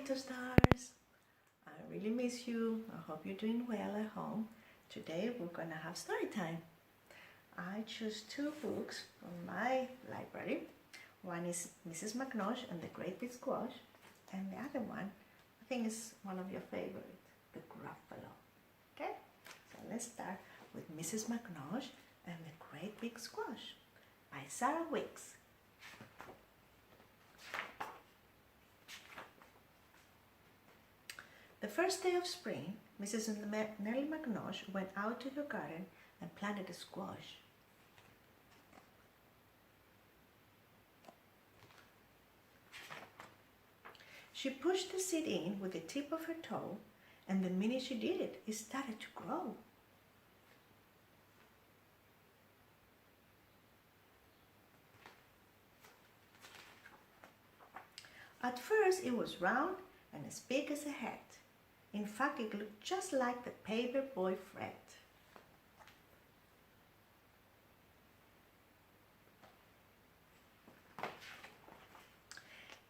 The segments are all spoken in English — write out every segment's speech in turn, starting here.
little stars. I really miss you. I hope you're doing well at home. Today we're gonna have story time. I choose two books from my library. One is Mrs. McNosh and the Great Big Squash, and the other one I think is one of your favorites, The Gruffalo. Okay, so let's start with Mrs. McNosh and the Great Big Squash by Sarah Wicks. The first day of spring, Mrs. Nellie McNosh went out to her garden and planted a squash. She pushed the seed in with the tip of her toe, and the minute she did it, it started to grow. At first, it was round and as big as a hat. In fact, it looked just like the paper boy Fred.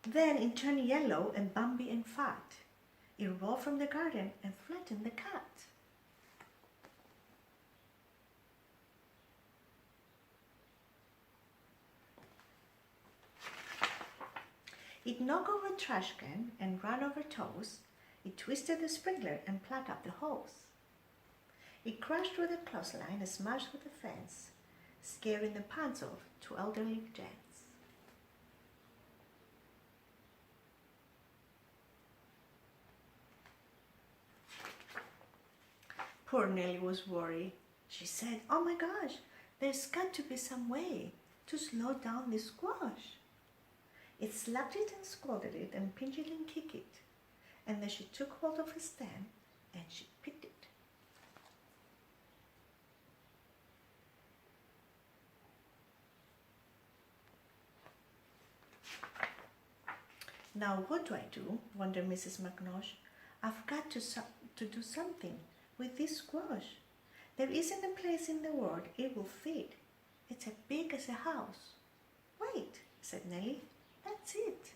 Then it turned yellow and bumpy and fat. It rolled from the garden and flattened the cat. It knocked over a trash can and ran over toes. It twisted the sprinkler and plugged up the hose. It crashed through the clothesline and smashed through the fence, scaring the pants off two elderly gents. Poor Nellie was worried. She said, "Oh my gosh, there's got to be some way to slow down this squash." It slapped it and scolded it and pinched it and kicked it. And then she took hold of a stem and she picked it. "Now what do I do?" wondered Mrs. McNosh. "I've got to do something with this squash. There isn't a place in the world it will fit. It's as big as a house." "Wait," said Nellie. "That's it."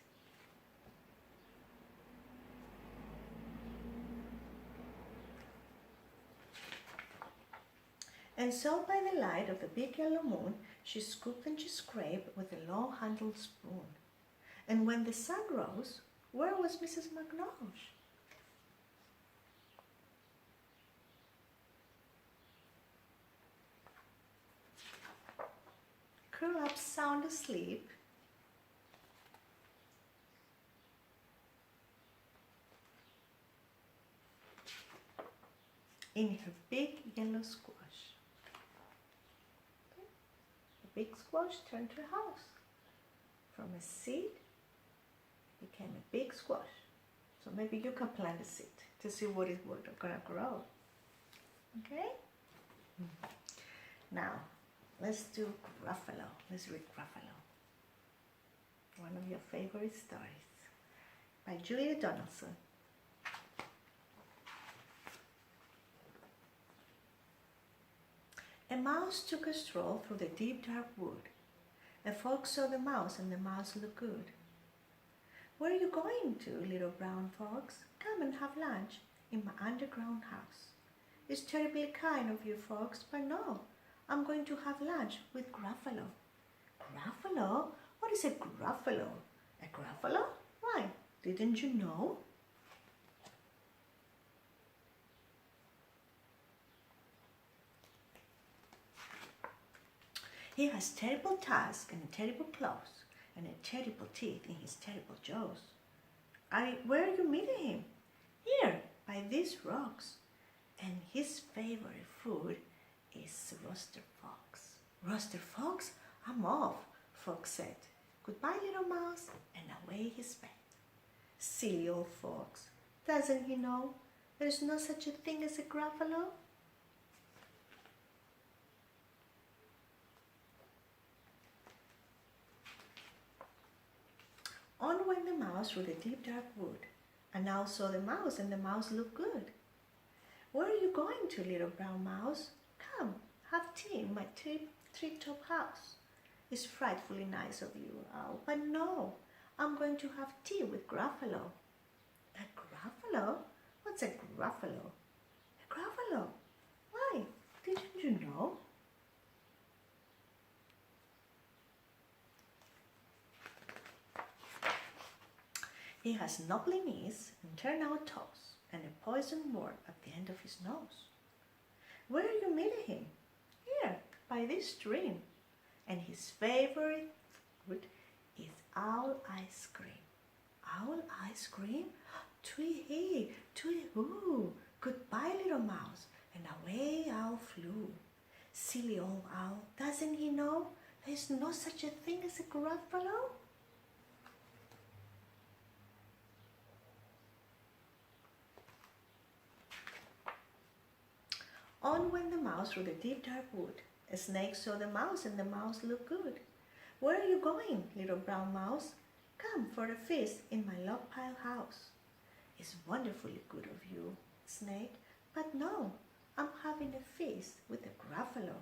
And so by the light of the big yellow moon, she scooped and she scraped with a long-handled spoon. And when the sun rose, where was Mrs. McNosh? Curled up sound asleep, in her big yellow squash. Okay. The big squash turned to a house. From a seed became a big squash. So maybe you can plant a seed to see what is going to grow. Okay? Now, let's do Gruffalo. Let's read Gruffalo. One of your favorite stories by Julia Donaldson. A mouse took a stroll through the deep dark wood. A fox saw the mouse and the mouse looked good. "Where are you going to, little brown fox? Come and have lunch in my underground house." "It's terribly kind of you, fox, but no, I'm going to have lunch with Gruffalo." "Gruffalo? What is a Gruffalo?" "A Gruffalo? Why, didn't you know?" "He has terrible tusks and terrible claws and terrible teeth in his terrible jaws." Where are you meeting him?" "Here, by these rocks. And his favorite food is roaster fox." "Roaster fox? I'm off," Fox said. "Goodbye, little mouse," and away he sped. Silly old fox. Doesn't he know there's no such a thing as a Gruffalo? On went the mouse through the deep dark wood. An owl saw the mouse, and the mouse looked good. "Where are you going to, little brown mouse? Come, have tea in my tree-top house." "It's frightfully nice of you, owl, but no, I'm going to have tea with Gruffalo." Gruffalo? What's a Gruffalo? A Gruffalo? Why? Didn't you know? He has knobbly knees and turn-out toes and a poison wart at the end of his nose. Where are you meeting him? Here, by this stream. And his favorite food is owl ice cream. Owl ice cream? Twee-hee, twee-hoo. Goodbye, little mouse. And away owl flew. Silly old owl, doesn't he know there's no such a thing as a Gruffalo? On went the mouse through the deep dark wood. A snake saw the mouse and the mouse looked good. Where are you going, little brown mouse? Come for a feast in my log pile house. It's wonderfully good of you, snake, but no, I'm having a feast with a Gruffalo.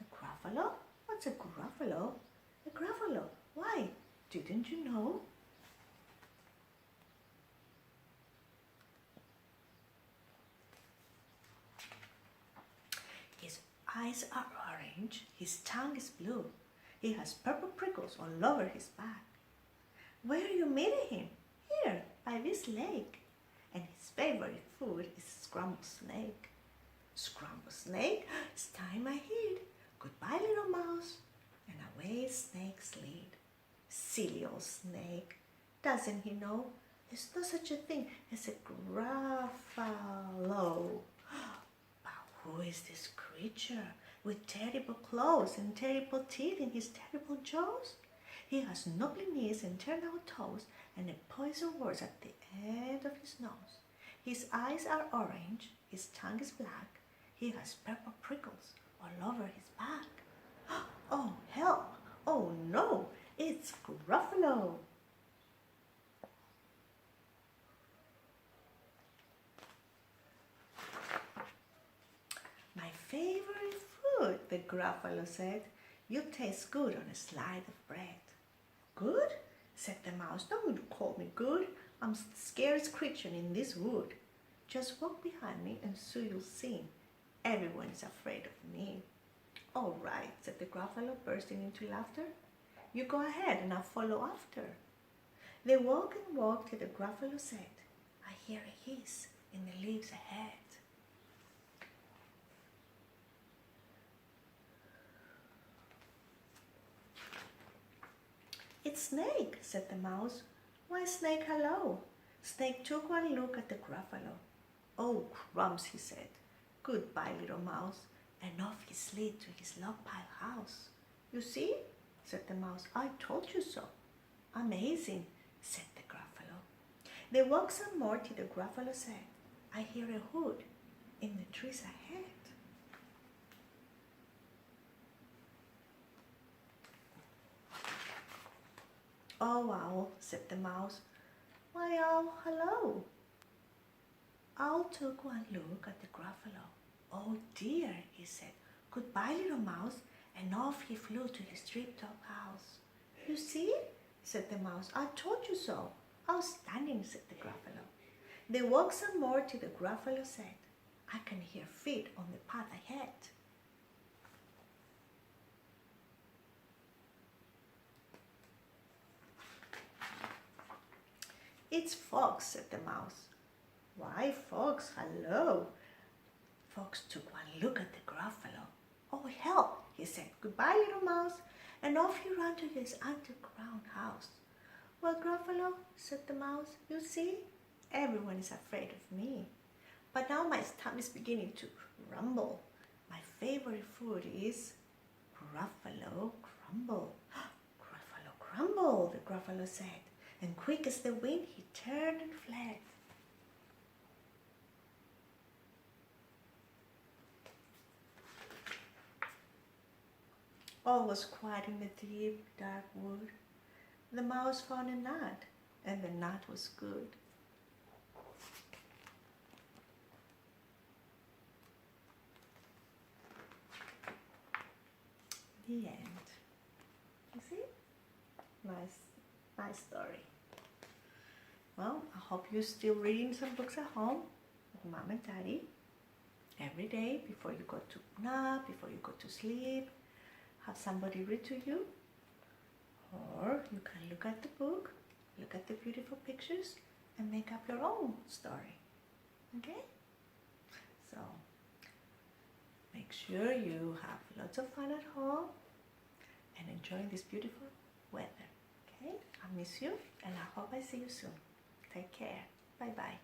A Gruffalo? What's a Gruffalo? A Gruffalo? Why, didn't you know? His eyes are orange, his tongue is blue. He has purple prickles all over his back. Where are you meeting him? Here, by this lake. And his favorite food is scrambled snake. Scrambled snake, it's time I hid. Goodbye, little mouse. And away snake slid. Silly old snake. Doesn't he know there's no such a thing as a Gruffalo? But who is this creature with terrible claws and terrible teeth in his terrible jaws? He has knobbly knees and turn-out toes and a poison wart at the end of his nose. His eyes are orange, his tongue is black. He has purple prickles all over his back. Oh, help! Oh, no! It's Gruffalo! My favorite food, the Gruffalo said. You taste good on a slide of bread. Good? Said the mouse. Don't call me good. I'm the scariest creature in this wood. Just walk behind me and so you'll see. Everyone is afraid of me. All right, said the Gruffalo, bursting into laughter. You go ahead and I'll follow after. They walked and walked till the Gruffalo said, I hear a hiss in the leaves ahead. It's Snake, said the mouse. Why, Snake, hello. Snake took one look at the Gruffalo. Oh, crumbs, he said. Goodbye, little mouse. And off he slid to his log pile house. You see, said the mouse, I told you so. Amazing, said the Gruffalo. They walked some more till the Gruffalo said, I hear a hoot in the trees ahead. Oh, Owl, said the mouse. Why, Owl, hello. Owl took one look at the Gruffalo. Oh dear, he said. Goodbye, little mouse. And off he flew to his tree-top house. You see, said the mouse, I told you so. Outstanding, said the Gruffalo. They walked some more till the Gruffalo said, I can hear feet on the path ahead. It's Fox, said the mouse. Why, Fox, hello. Fox took one look at the Gruffalo. Oh, help, he said. Goodbye, little mouse. And off he ran to his underground house. Well, Gruffalo, said the mouse, you see, everyone is afraid of me. But now my stomach is beginning to rumble. My favorite food is Gruffalo crumble. Gruffalo crumble, the Gruffalo said. And quick as the wind, he turned and fled. All was quiet in the deep, dark wood. The mouse found a nut, and the nut was good. The end. You see? Nice story. Well, I hope you're still reading some books at home with Mom and Daddy every day before you go to nap, before you go to sleep. Have somebody read to you, or you can look at the book, look at the beautiful pictures, and make up your own story. Okay? So make sure you have lots of fun at home and enjoy this beautiful weather. Okay? I miss you, and I hope I see you soon. Take care. Bye bye.